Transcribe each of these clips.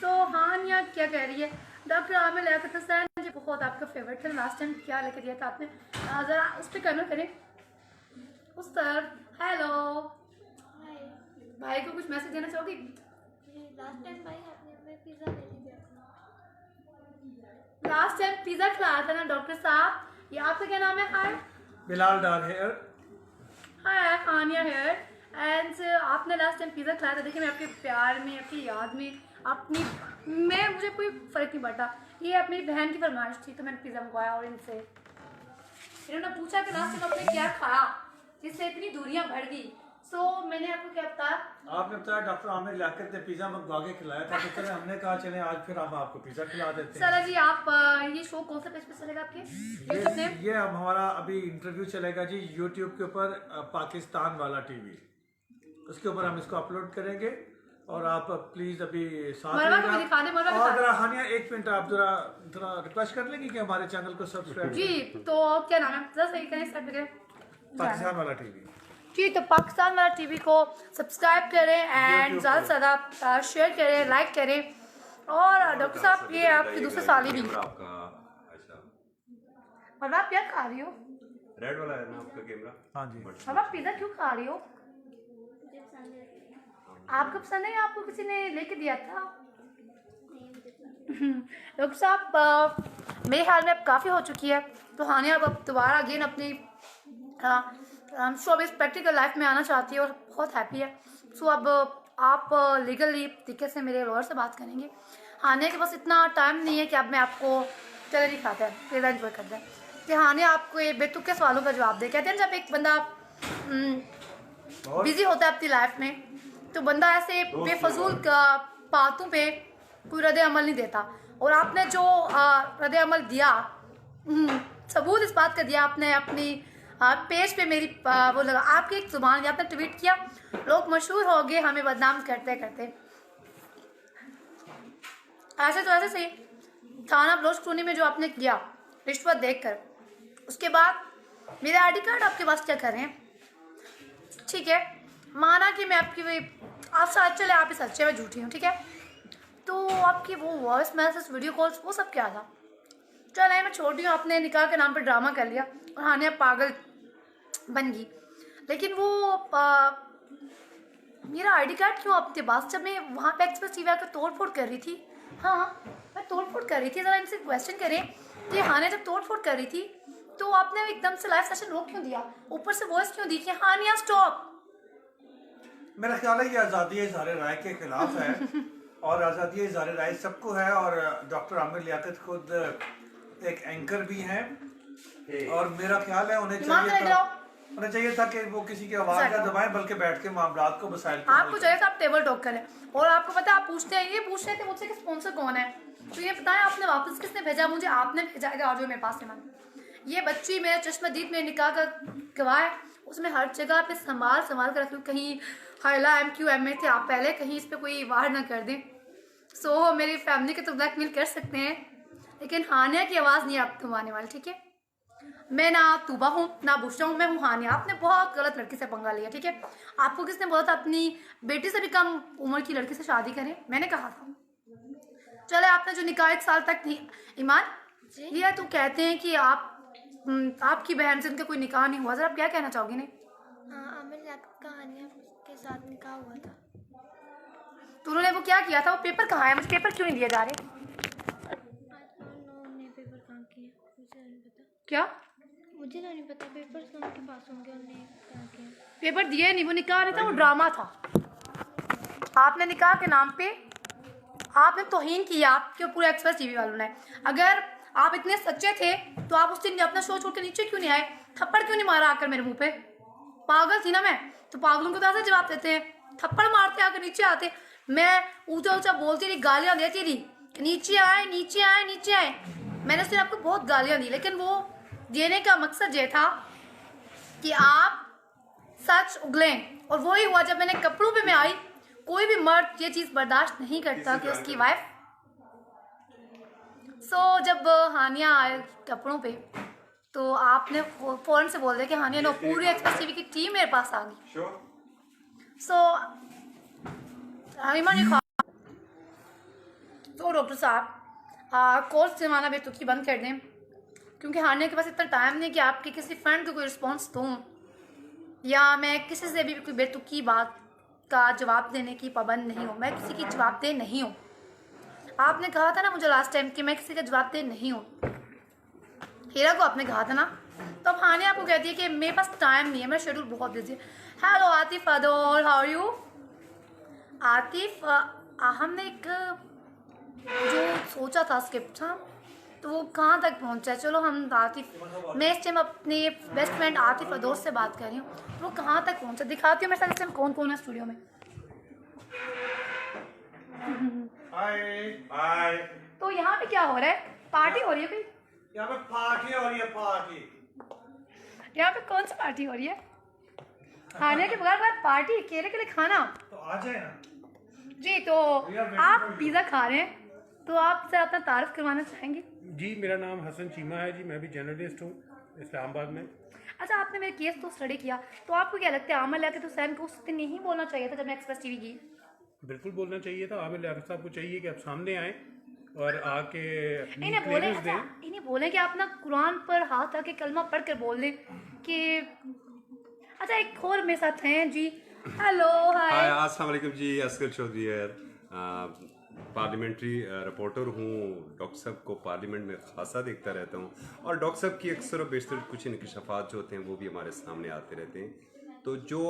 सो हानिया क्या कह रही है? डॉक्टर आमिर लियाकत हुसैन जी बहुत आपका फेवरेट है। लास्ट टाइम क्या लेकर दिया था आपने? ज़रा उस पर कैमरा करें, उस तरफ। हेलो भाई को कुछ मैसेज देना चाहोगी? लास्ट टाइम भाई आपने हमें पिज़्ज़ा ले दिया था। लास्ट टाइम पिज़्ज़ा खिलाया था ना डॉक्टर साहब। ये आपका क्या नाम है? Hi Bilal Dar here. Hi Haniya here. And आपने लास्ट टाइम पिज़्ज़ा खिलाया था। देखिए मैं आपके प्यार में, आपकी याद में, अपनी मुझे कोई फ़र्क नहीं पड़ता। ये अब मेरी बहन की फरमाइश थी तो मैंने पिज़्ज़ा मंगवाया और इन्होंने पूछा कि लास्ट टाइम आपने क्या खाया जिससे इतनी दूरियां बढ़ गई। सो मैंने आपको क्या बताया? आपने बताया डॉक्टर आमिर लियाकत ने पिज़्ज़ा मंगवा के खिलाया था, तो चले हमने कहा चले आज फिर हम आपको पिज़्ज़ा खिला देते हैं। सर जी आप ये शो कौन सा पेज पे चलेगा आपके? ये अब हमारा अभी इंटरव्यू चलेगा जी यूट्यूब के ऊपर, पाकिस्तान वाला टीवी, उसके ऊपर हम इसको अपलोड करेंगे और आप प्लीज अभी साथ में और जरा हानिया एक मिनट आप जरा रिक्वेस्ट कर लेंगे कि हमारे चैनल को सब्सक्राइब जी। तो क्या नाम है? जरा सही करें, पाकिस्तान वाला टीवी जी। तो पाकिस्तान वाला टीवी को सब्सक्राइब करें एंड ज़्यादा से ज़्यादा शेयर करें, लाइक करें। और डॉक्टर साहब ये आपकी दूसरे साली भी और आप क्या खा रही हो? रेड वाला है ना आपका कैमरा? हाँ जी। अब आप पिज़्ज़ा क्यों खा रही हो? आपको पसंद है या आपको किसी ने लेके दिया था? डॉक्टर साहब मेरे ख्याल में अब काफ़ी हो चुकी है तो हानिया अब दोबारा अगेन अपनी सो अब इस प्रैक्टिकल लाइफ में आना चाहती है और बहुत हैप्पी है। सो अब आप लीगली तरीके से मेरे लॉयर से बात करेंगे। हानिया के पास इतना टाइम नहीं है कि अब मैं आपको चले नहीं खाता है फिर एंजॉय करते हैं कि हानिया आपको ये बेतुके सवालों का जवाब दे। कहते हैं जब एक बंदा बिजी होता है अपनी लाइफ में तो बंदा ऐसे बेफजूल बातों पे कोई रद्द अमल नहीं देता। और आपने जो रद्द अमल दिया, सबूत इस बात का दिया आपने अपनी पेज पे मेरी वो लगा आपकी एक जुबान, आपने ट्वीट किया, लोग मशहूर हो गए हमें बदनाम करते करते। ऐसे तो ऐसे सही थाना ब्लोच कॉलोनी में जो आपने किया रिश्वत देखकर, उसके बाद मेरे आईडी कार्ड आपके पास क्या कर रहे हैं? ठीक है माना कि मैं आपकी आप सच चले आप ही सच्चे में झूठी हूँ, ठीक है। तो आपकी वो वॉइस मैसेज, वीडियो कॉल्स, वो सब क्या था? चल मैं छोटी हूँ, आपने निकाह के नाम पर ड्रामा कर लिया और हानिया पागल बन गई। लेकिन वो मेरा आईडी कार्ड क्यों आपके पास? जब मैं वहाँ पे एक्सप्रेस टीवी आकर तोड़ फोड़ कर रही थी, हाँ मैं तोड़ फोड़ कर रही थी, ज़रा इनसे क्वेश्चन करें कि हानिया जब तोड़ फोड़ कर रही थी तो आपने एकदम से लाइव सेशन रोक क्यों दिया? ऊपर से वॉइस क्यों दी कि हानिया स्टॉप? मेरा ख्याल है ये आज़ादी इज़हार राय के खिलाफ है और आज़ादी इज़हार राय सबको है। और डॉक्टर आमिर लियाकत खुद एक एंकर भी हैं और मेरा ख्याल है उन्हें चाहिए था कि वो किसी की आवाज़ ना दबाएं बल्कि बैठ के मामलात को मसाइल आपको चाहिए था आप टेबल टॉक करें। और आपको पता है आप पूछते हैं, ये पूछ रहे थे मुझसे कि स्पॉन्सर कौन है, तो ये बताएं आपने वापस किसने भेजा मुझे? आपने भेजा है और जो मेरे पास है। ये बच्ची मेरा चश्मदीद में निकाह का गवाह है, उसमें हर जगह पे संभाल कर रख लूँ, कहीं हाइला MQ MA थे आप पहले, कहीं इस पर कोई वार ना कर दें। सो मेरी फैमिली के तो ब्लैकमेल कर सकते हैं लेकिन हानिया की आवाज़ नहीं आप थमाने वाली, ठीक है। मैं ना तूबा हूँ ना बुशरा हूँ, मैं हूँ हानिया। आपने बहुत गलत लड़की से पंगा लिया, ठीक है। आपको किसने बोला था अपनी बेटी से भी कम उम्र की लड़की से शादी करें? मैंने कहा था। चले आपने जो निकाह 1 साल तक नहीं, ईमान ये तो कहते हैं कि आपकी बहन से उनका कोई निकाह नहीं हुआ, सर आप क्या कहना चाहोगी? नहीं हाँ आमिर लियाकत का हानिया के साथ निकाह हुआ था। तो उन्होंने वो क्या किया था? वो पेपर कहाँ है? मुझे पेपर क्यों नहीं दिए जा रहे? उन्होंने पेपर कहाँ किए मुझे नहीं पता। क्या? मुझे नहीं पता, पेपर उनके पास होंगे, उन्होंने कहाँ किया। पेपर दिए नहीं, वो निकाह नहीं था, वो ड्रामा था। आपने निकाह के नाम पे आपने तौहीन किया आपके पूरे एक्सप्रेस टीवी वालों ने। अगर आप इतने सच्चे थे तो आप उस दिन अपना शो छोड़ के नीचे क्यों नहीं आए? थप्पड़ क्यों नहीं मारा आकर मेरे मुंह पे? पागल थी ना मैं, तो पागलों को तो ऐसे जवाब देते हैं, थप्पड़ मारते आकर नीचे आते। मैं ऊंचा ऊंचा बोलती रही, गालियां देती रही, नीचे आए नीचे आए नीचे आए। मैंने उस दिन आपको बहुत गालियां दी, लेकिन वो देने का मकसद ये था कि आप सच उगलें। और वही हुआ जब मैंने कपड़ों पे मैं आई। कोई भी मर्द ये चीज़ बर्दाश्त नहीं करता कि उसकी वाइफ जब हानिया आए कपड़ों पे तो आपने फ़ौरन से बोल दिया कि हानिया नो, पूरी एक्सप्रेस टीवी की टीम मेरे पास आ गई। तो डॉक्टर साहब कोर्स सिलवाना बेतुकी बंद कर दें, क्योंकि हारने के पास इतना टाइम नहीं कि आपके किसी फ्रेंड को कोई रिस्पॉन्स दूँ या मैं किसी से भी कोई बेतुकी बात का जवाब देने की पाबंद नहीं हूँ। मैं किसी की जवाबदेह नहीं हूँ। आपने कहा था ना मुझे लास्ट टाइम कि मैं किसी का जवाबदेह नहीं हूँ, हीरा को आपने कहा था ना। तो अब हानिया आपको कहती है कि मेरे पास टाइम नहीं है, मेरा शेड्यूल बहुत बिजी है। Hello Atif Adaul, how are you? Atif हमने एक जो सोचा था स्क्रिप्ट था तो वो कहाँ तक पहुँचा है? चलो हम आतिफ, मैं इस टाइम अपने बेस्ट फ्रेंड आतिफ अदौल से बात कर रही हूँ, तो वो कहाँ तक पहुँचा दिखाती हूँ मेरे साथ इस टाइम कौन कौन है स्टूडियो में। हाय हाय। तो यहाँ पे क्या हो रहा है? पार्टी हो रही है कोई? यहाँ पे पार्टी हो रही है, पार्टी। यहाँ पे कौन सी पार्टी हो रही है? खाने के बगैर पार्टी, अकेले के लिए खाना? तो आ जाए ना जी। तो आप पिज़्ज़ा खा रहे हैं, तो आपसे अपना तारीफ करवाना चाहेंगे? जी, मेरा नाम हसन चीमा है जी, मैं भी जर्नलिस्ट हूँ इस्लामाबाद में। अच्छा, आपने मेरे केस तो स्टडी किया, तो आपको क्या लगता है आमिर लियाकत हुसैन को उस दिन नहीं बोलना चाहिए था जब मैं एक्सप्रेस टीवी की? बिल्कुल बोलना चाहिए था। आमिर लियाकत साहब को चाहिए कि आप सामने आएँ और आके अपनी इन्हें बोले, क्लियरेंस अच्छा दें। इन्हें बोले कि आप ना कुरान पर हाथ रख के कलमा पढ़ कर बोल दें कि अच्छा। एक और मेरे साथ हैं जी। Hello hi. अस्सलाम वालेकुम जी, असगर चौधरी है, पार्लियामेंट्री रिपोर्टर हूँ। डॉक्टर साहब को पार्लियामेंट में खासा देखता रहता हूँ और डॉक्टर साहब की अक्सर और बेशतर कुछ इंकशाफात जो होते हैं वो भी हमारे सामने आते रहते हैं। तो जो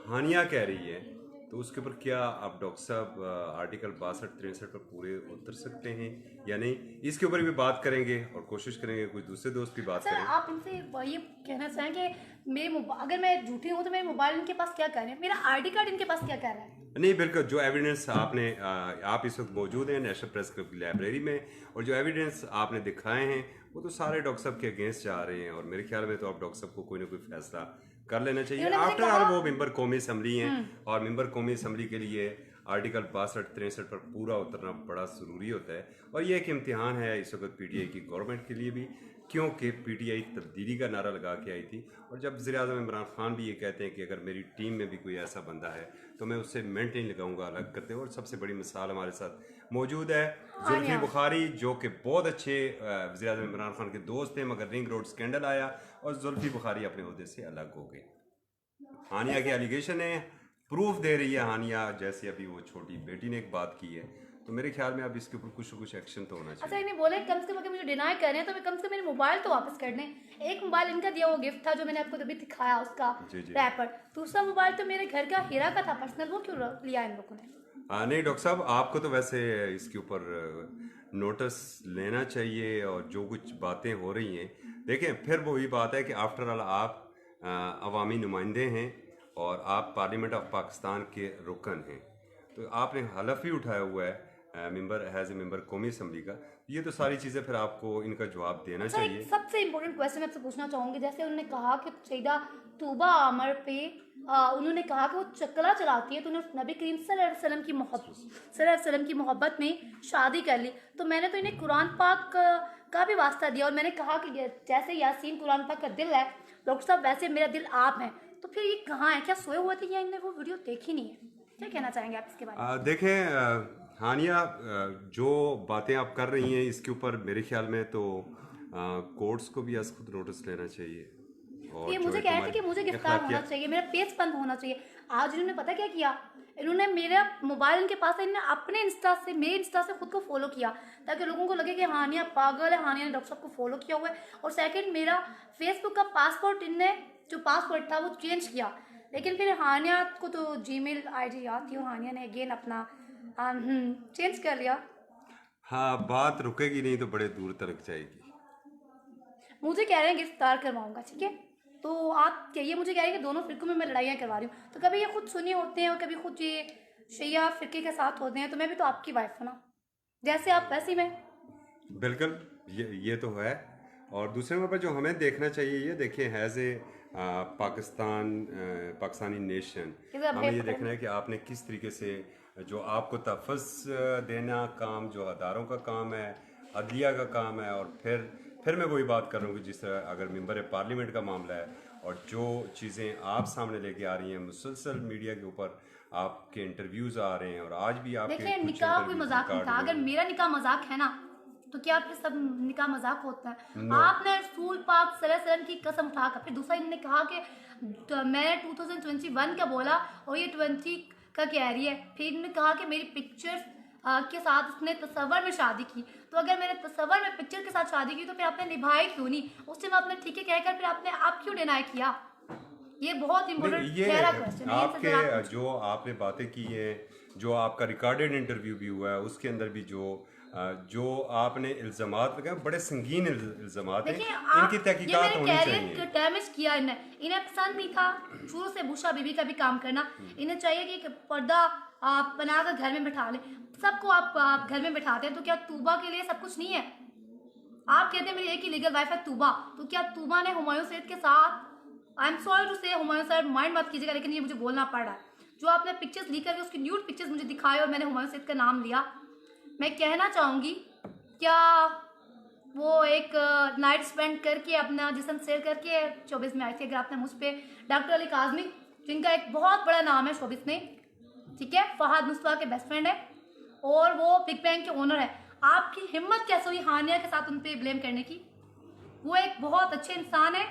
हानिया कह रही है तो उसके ऊपर क्या आप डॉक्टर साहब आर्टिकल 62-63 पर पूरे उतर सकते हैं या नहीं, इसके ऊपर भी बात करेंगे और कोशिश करेंगे कुछ दूसरे दोस्त भी बात सर करें। आप इनसे ये कहना चाहें कि अगर मैं झूठी हूँ तो मेरे मोबाइल इनके पास क्या कह रहे हैं, मेरा आईडी कार्ड इनके पास क्या कह रहा है? नहीं, बिल्कुल जो एविडेंस आपने आप इस वक्त मौजूद हैं नेशनल प्रेस क्लब की लाइब्रेरी में, और जो एविडेंस आपने दिखाए हैं वो तो सारे डॉक्टर साहब के अगेंस्ट जा रहे हैं, और मेरे ख्याल में तो आप डॉक्टर साहब को कोई ना कोई फैसला कर लेना चाहिए। आफ्टर ऑल वो मेंबर कौमी असम्बली हैं और मेंबर कौमी असम्बली के लिए आर्टिकल 62-63 पर पूरा उतरना बड़ा ज़रूरी होता है। और ये एक इम्तिहान है इस वक्त पीटीआई की गवर्नमेंट के लिए भी, क्योंकि पीटीआई तब्दीली का नारा लगा के आई थी, और जब वज़ीर-ए-आज़म इमरान खान भी ये कहते हैं कि अगर मेरी टीम में भी कोई ऐसा बंदा है तो मैं उससे मिनट नहीं लगाऊंगा अलग करते हुए। और सबसे बड़ी मिसाल हमारे साथ मौजूद है जुल्फी बुखारी, जो कि बहुत अच्छे वज़ीर-ए-आज़म इमरान खान के दोस्त हैं, मगर रिंग रोड स्कैंडल आया और जुल्फी बुखारी अपने ओहदे से अलग हो गए। हानिया के एलिगेशन है, प्रूफ दे रही है हानिया, जैसे अभी वो छोटी बेटी ने एक बात की है, तो मेरे ख्याल में अब इसके ऊपर कुछ एक्शन तो होना चाहिए। अच्छा, इन्हें बोले कम से कम अगर मुझे डिनाई कर रहे हैं तो मैं कम से कम मेरे मोबाइल तो वापस कर दें। एक मोबाइल इनका दिया वो गिफ्ट था जो मैंने आपको तभी दिखाया, उसका रैपर। दूसरा मोबाइल तो मेरे घर का हीरा का था पर्सनल, वो क्यों लिया इन लोगों ने? नहीं डॉक्टर साहब, आपको तो वैसे इसके ऊपर नोटिस लेना चाहिए, और जो कुछ बातें हो रही हैं देखें, फिर वही बात है कि आफ्टर ऑल आप अवामी नुमाइंदे हैं और आप पार्लियामेंट ऑफ पाकिस्तान के रुकन हैं, तो आपने हलफ भी उठाया हुआ है मेंबर कौमी असम्बली का। ये तो सारी चीज़ें फिर आपको इनका जवाब देना चाहिए। सबसे इम्पोर्टेंट क्वेश्चन आपसे पूछना चाहूँगी, जैसे उन्होंने कहा कि सईदा तूबा आमर पे उन्होंने कहा कि वो चकला चलाती है, तो उन्होंने नबी करीम सल्लल्लाहु अलैहि वसल्लम की मोहब्बत में शादी कर ली। तो मैंने तो इन्हें कुरान पाक का भी वास्ता दिया और मैंने कहा कि जैसे यासीन कुरान पाक का दिल है डॉक्टर साहब, वैसे मेरा दिल आप हैं। तो फिर ये कहाँ है? क्या सोए हुए थे या इन्हें वो वीडियो देखी नहीं है? क्या कहना चाहेंगे आप इसके बारे में? देखें हानिया, जो बातें आप कर रही हैं इसके ऊपर मेरे ख्याल में तो कोर्ट्स को भी आज खुद नोटिस लेना चाहिए। और ये मुझे कह रहे थे कि मुझे गिरफ्तार होना चाहिए, मेरा पेज बंद होना चाहिए। आज इन्होंने पता क्या किया, इन्होंने मेरा मोबाइल इनके पास है, इन्होंने अपने मेरे इंस्टा से खुद को फॉलो किया ताकि लोगों को लगे कि हानिया पागल है, हानिया ने डॉक्टर साहब को फॉलो किया हुआ है। और सेकंड, मेरा फेसबुक का पासवर्ड इनने जो पासवर्ड था वो चेंज किया, लेकिन फिर हानिया को तो जीमेल आईडी याद थी और हानिया ने अगेन अपना चेंज कर लिया। हाँ, बात रुकेगी नहीं तो बड़े दूर तक जाएगी। मुझे कह रहे हैं गिरफ्तार करवाऊंगा, ठीक है? तो आप ये मुझे कह रहे हैं कि दोनों फिरकों में मैं लड़ाइयाँ करवा रही हूँ, तो कभी ये खुद सुन्नी होते हैं और कभी खुद ये शिया फिरके के साथ होते हैं, तो मैं भी तो आपकी वाइफ हूँ ना, जैसे आप वैसी मैं। बिल्कुल, ये तो है। और दूसरे नंबर पर जो हमें देखना चाहिए, ये देखिए हैज़ ए पाकिस्तानी नेशन, हमें ये देखना है कि आपने किस तरीके से जो आपको तहफ़्फ़ुज़ देना काम जो अदारों का काम है, अदलिया का काम है, और फिर मैं वही बात कर रहा हूँ कि जिस तरह अगर मेंबर पार्लियामेंट का मामला है और जो चीज़ें आप सामने लेके आ रही हैं मुसलसल मीडिया के ऊपर आपके इंटरव्यूज आ रहे हैं और आज भी आपके देखिए कुछ निकाह कोई interviews मजाक नहीं रिकॉर्ड था। हुए अगर हैं। मेरा निकाह मजाक है ना तो क्या फिर सब निकाह मजाक होता है? No. आपने रसूल पाक सल्लल्लाहु अलैहि वसल्लम की कसम उठाकर, फिर दूसरा इन्होंने कहा कि मैंने 2021 का बोला और ये 20 का कह रही है। फिर इन्होंने कहा कि मेरी पिक्चर्स के साथ उसने तस्वर में शादी की। तो अगर मैंने तस्वर में पिक्चर के साथ शादी की तो फिर आपने निभाई क्यों नहीं? उस टाइम आपने ठीक है कहकर फिर आपने आप क्यों डिनाई किया? ये बहुत नहीं, इंपॉर्टेंट ये गहरा क्वेश्चन है। इनसे जरा आपके जो आपने बातें की हैं, जो आपका रिकॉर्डेड इंटरव्यू भी हुआ है, उसके अंदर भी जो आपने इल्जामात लगाए बड़े संगीन इल्जामात हैं। देखिए इनकी ये तहकीकात मेरे होनी कैरियर चाहिए। डैमेज किया इन्हें पसंद नहीं था शुरू से बुशा बीबी का भी काम करना। इन्हें चाहिए कि एक पर्दा आप बनाकर घर में बैठा ले। सबको आप घर में बैठाते हैं तो क्या तूबा के लिए सब कुछ नहीं है? आप कहते हैं मेरी एक ही लीगल वाइफ है तूबा, तो क्या तूबा ने हुमायूं सैयद के साथ, आई एम सॉरी टू से हुमायूं सैयद माइंड मत कीजिएगा लेकिन ये मुझे बोलना पड़ रहा है, जो आपने पिक्चर्स लीक करके उसकी न्यूड पिक्चर्स मुझे दिखाए और मैंने हुमायूं सैयद का नाम लिया, मैं कहना चाहूँगी क्या वो एक नाइट स्पेंड करके अपना जिस्म सेल करके शोबिस में आई थी? अगर आपने मुझ पर डॉक्टर अली काजमी, जिनका एक बहुत बड़ा नाम है शोबिस में, ठीक है, फहद मुस्तफा के बेस्ट फ्रेंड है और वो बिग बैंग के ओनर है, आपकी हिम्मत कैसे हुई हानिया के साथ उन पर ब्लेम करने की? वो एक बहुत अच्छे इंसान है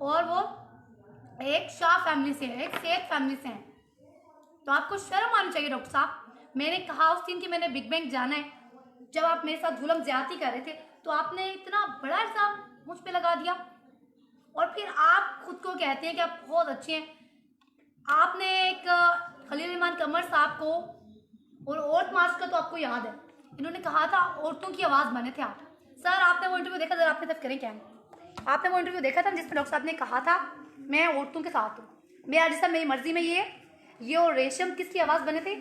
और वो एक शाह फैमिली से है, एक सेठ फैमिली से हैं, तो आपको शर्म आनी चाहिए डॉक्टर साहब। मैंने कहा उस दिन कि मैंने बिग बैंग जाना है, जब आप मेरे साथ जुल्म ज्यादती कर रहे थे तो आपने इतना बड़ा इल्जाम मुझ पे लगा दिया और फिर आप खुद को कहते हैं कि आप बहुत अच्छे हैं। आपने एक खलील रहमान कमर साहब को और औरत मार्च का तो आपको याद है, इन्होंने कहा था औरतों की आवाज़ बने थे आप। सर आपने वो इंटरव्यू देखा, जरा आपने तब करें क्या? आपने वो इंटरव्यू देखा था जिसमें डॉक्टर साहब ने कहा था मैं औरतों के साथ हूँ, मेरा जिसम मेरी मर्जी में ये और रेशम किसकी आवाज़ बने थे?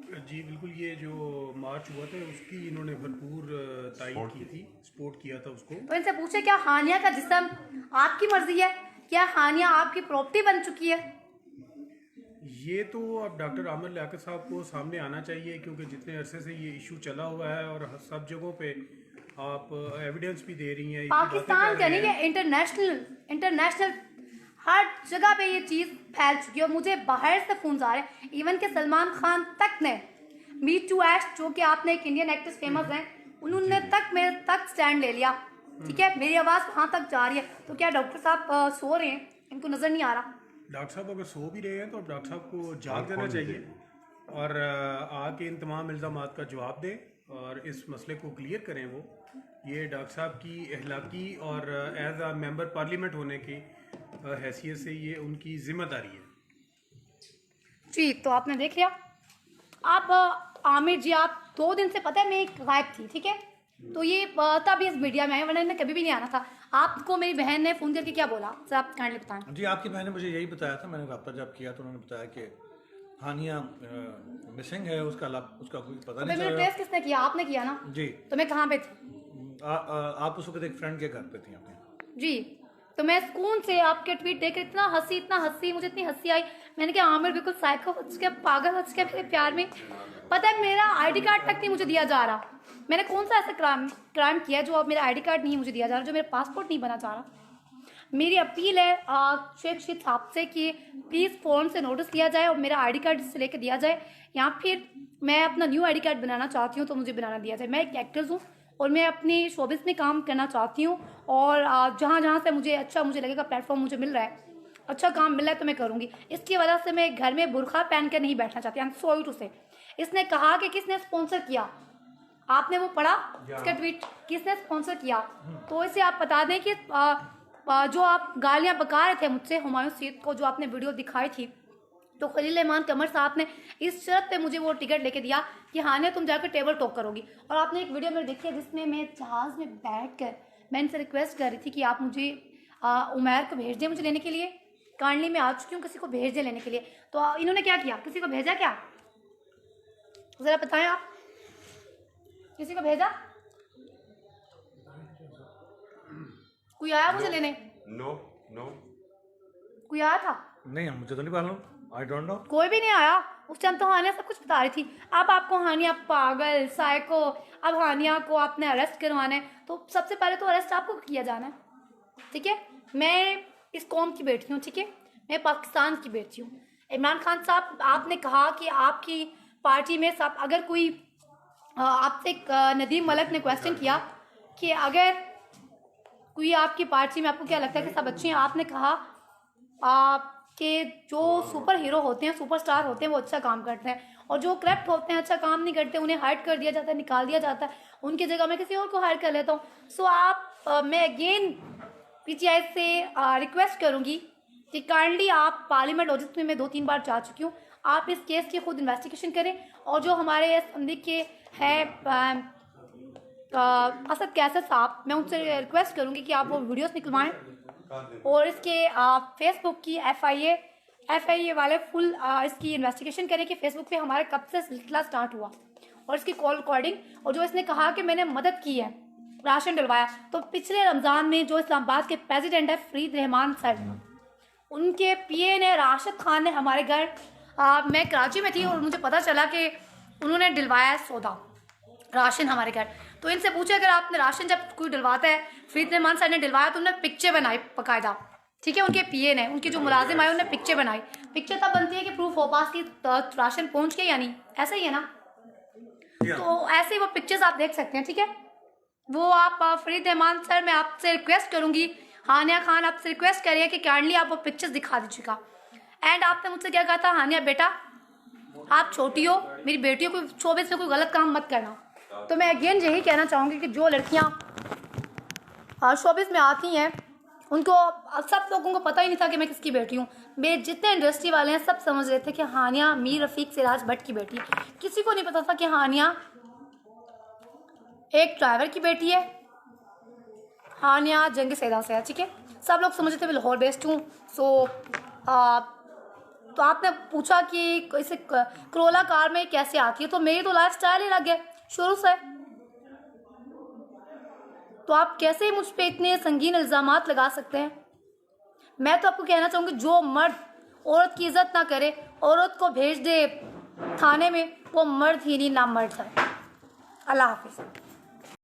जी बिल्कुल, ये जो मार्च हुआ था उसकी इन्होंने भरपूर तायीद की थी, सपोर्ट किया था उसको। तो इनसे पूछे क्या हानिया का जिस्म आपकी मर्जी है? क्या हानिया आपकी प्रॉपर्टी बन चुकी है? ये तो अब डॉक्टर आमिर लियाकत साहब को सामने आना चाहिए, क्योंकि जितने अरसे से ये इशू चला हुआ है और सब जगहों पे आप एविडेंस भी दे रही हैं, इसकी बातें पाकिस्तान कर का रहे नहीं हैं। है, इंटरनेशनल हर जगह पे ये चीज़ फैल चुकी है और मुझे बाहर से फोन आ रहे हैं, इवन के सलमान खान तक ने मी टू एक्ट, जो कि आपने एक इंडियन एक्ट्रेस फेमस हैं, उन्होंने तक मेरे तक स्टैंड ले लिया, ठीक है, मेरी आवाज़ वहाँ तक जा रही है। तो क्या डॉक्टर साहब सो रहे हैं, इनको नज़र नहीं आ रहा? डॉक्टर साहब अगर सो भी रहे हैं तो डॉक्टर साहब को जाग जाना चाहिए और आके इन तमाम इल्ज़ामात का जवाब दें और इस मसले को क्लियर करें। वो ये डॉक्टर साहब की अखलाकी और एज अ मेंबर पार्लियामेंट होने की हैसियत से ये उनकी जिम्मेदारी है। जी तो आपने देख लिया। आप आमिर जी, आप 2 दिन से पता है मैं गायब थी, ठीक है, तो ये तब इस मीडिया में आए, वरना इन्हें कभी भी नहीं आना था। आपको मेरी बहन ने फ़ोन करके क्या बोला, सर आप काइंडली बताएं। जी आपकी बहन ने मुझे यही बताया था, मैंने रब्ता जब किया तो उन्होंने बताया कि हानिया मिसिंग है, उसका कोई पता तो नहीं मेरा चल ट्रेस किसने किया? आपने किया ना? जी तो मैं कहाँ पे थी? आप उस वक्त एक फ्रेंड के घर पे थी अपने। जी तो मैं सुकून से आपके ट्वीट देख इतना हंसी, मुझे इतनी हंसी आई। मैंने कहा आमिर बिल्कुल साइको हो चुका, पागल हो चुका मेरे प्यार में। पता है मेरा आईडी कार्ड तक नहीं मुझे दिया जा रहा। मैंने कौन सा ऐसा क्राइम किया जो अब मेरा आईडी कार्ड नहीं मुझे दिया जा रहा, जो मेरा पासपोर्ट नहीं बना जा रहा? मेरी अपील है शेख शीत साहब से कि प्लीज़ फ़ोन से नोटिस लिया जाए और मेरा आईडी कार्ड से लेकर दिया जाए, या फिर मैं अपना न्यू आईडी कार्ड बनाना चाहती हूँ तो मुझे बनाना दिया जाए। मैं एक एक्ट्रेस हूँ और मैं अपनी शोबिस में काम करना चाहती हूँ और जहाँ जहाँ से मुझे लगेगा प्लेटफॉर्म मुझे मिल रहा है, अच्छा काम मिल रहा है तो मैं करूँगी। इसकी वजह से मैं घर में बुरखा पहन कर नहीं बैठना चाहती। आई एम सॉरी टू से। इसने कहा कि किसने स्पॉन्सर किया, आपने वो पढ़ा इसका ट्वीट, किसने स्पॉन्सर किया? तो इसे आप बता दें कि जो आप गालियाँ बका रहे थे मुझसे हुमायूं सैयद को, जो आपने वीडियो दिखाई थी, तो खलील रहमान कमर साहब ने इस शर्त पे मुझे वो टिकट लेके दिया कि हानिया तुम जाकर टेबल टॉक करोगी। और आपने एक वीडियो मेरे देखी है जिसमें मैं जहाज़ में बैठकर मैं इनसे रिक्वेस्ट कर रही थी कि आप मुझे उमैर को भेज दें मुझे लेने के लिए। कांडली में आ चुकी हूँ, किसी को भेज दें लेने के लिए। तो इन्होंने क्या किया? किसी को भेजा क्या? ज़रा बताएं आप, किसी को भेजा? कोई आया मुझे लेने? नो नो कोई आया था? नहीं मुझे तो नहीं मालूम, आई डोंट नो। कोई भी नहीं आया। उस टाइम तो हानिया सब कुछ बता रही थी। अब आपको हानिया पागल साइको, अब हानिया को आपने अरेस्ट करवाना है तो सबसे पहले तो अरेस्ट आपको किया जाना है, ठीक है। मैं इस कौम की बेटी हूँ, ठीक है, मैं पाकिस्तान की बेटी हूँ। इमरान खान साहब, आपने कहा कि आपकी पार्टी में सब, अगर कोई आपसे नदीम मलिक ने क्वेश्चन किया कि अगर कोई आपकी पार्टी में, आपको क्या लगता है कि सब अच्छे हैं? आपने कहा कि जो सुपर हीरो होते हैं, सुपरस्टार होते हैं, वो अच्छा काम करते हैं, और जो करप्ट होते हैं, अच्छा काम नहीं करते, उन्हें हाइड कर दिया जाता है, निकाल दिया जाता है, उनकी जगह मैं किसी और को हायर कर लेता हूँ। सो मैं अगेन PTI से रिक्वेस्ट करूँगी कि काइंडली आप पार्लियामेंट लॉजिस्ट में मैं 2-3 बार जा चुकी हूँ, आप इस केस की खुद इन्वेस्टिगेशन करें, और जो हमारे असम्बली के हैं असद कैसर साहब, मैं उनसे रिक्वेस्ट करूँगी कि आप वो वीडियोस निकलवाएं, और इसके फेसबुक की FIA वाले फुल इसकी इन्वेस्टिगेशन करें कि फेसबुक पे हमारा कब से सिलसिला स्टार्ट हुआ, और इसकी कॉल रिकॉर्डिंग, और जो इसने कहा कि मैंने मदद की है, राशन डलवाया, तो पिछले रमज़ान में जो इस्लामाबाद के प्रेसिडेंट है फरीद रहमान सर, उनके PA ने, राशिद खान ने हमारे घर, मैं कराची में थी और मुझे पता चला कि उन्होंने डलवाया सौदा राशन हमारे घर। तो इनसे पूछे, अगर आपने राशन जब कोई डलवाता है, फरीद रहमान सर ने डलवाया, तो उन्होंने पिक्चर बनाई बाकायदा, ठीक है, उनके PA ने, उनके जो मुलाजिम आए उन्होंने पिक्चर बनाई। पिक्चर तब बनती है कि प्रूफ हो पास की राशन पहुंच के या नहीं, ऐसा ही है ना? तो ऐसे ही वो पिक्चर्स आप देख सकते हैं, ठीक है। वो आप फरीद रहमान सर, मैं आपसे रिक्वेस्ट करूंगी, हानिया खान आपसे रिक्वेस्ट करिए कि काइंडली आप वो पिक्चर्स दिखा दीजिएगा। एंड आपने मुझसे क्या कहा था, हानिया बेटा आप छोटी हो, मेरी बेटी हो, कोई शोबिस में कोई गलत काम मत करना। तो मैं अगेन यही कहना चाहूँगी कि जो लड़कियाँ शोबिस में आती हैं, उनको, सब लोगों को पता ही नहीं था कि मैं किसकी बेटी हूँ। मेरे जितने इंडस्ट्री वाले हैं सब समझ रहे थे कि हानिया मीर रफ़ीक सिराज भट्ट की बेटी है। किसी को नहीं पता था कि हानिया एक ड्राइवर की बेटी है, हानिया जंग सैदा से है, ठीक है। सब लोग समझते थे मैं लाहौर बेस्ड हूँ। तो आपने पूछा कि इसे करोला कार में कैसे आती है, तो मेरी तो लाइफ स्टाइल ही अलग है शुरू से। तो आप कैसे मुझ पे इतने संगीन इल्ज़ामात लगा सकते हैं? मैं तो आपको कहना चाहूँगी, जो मर्द औरत की इज्जत ना करे, औरत को भेज दे थाने में, वो मर्द ही नहीं, ना मर्द है। अल्लाह हाफिज़।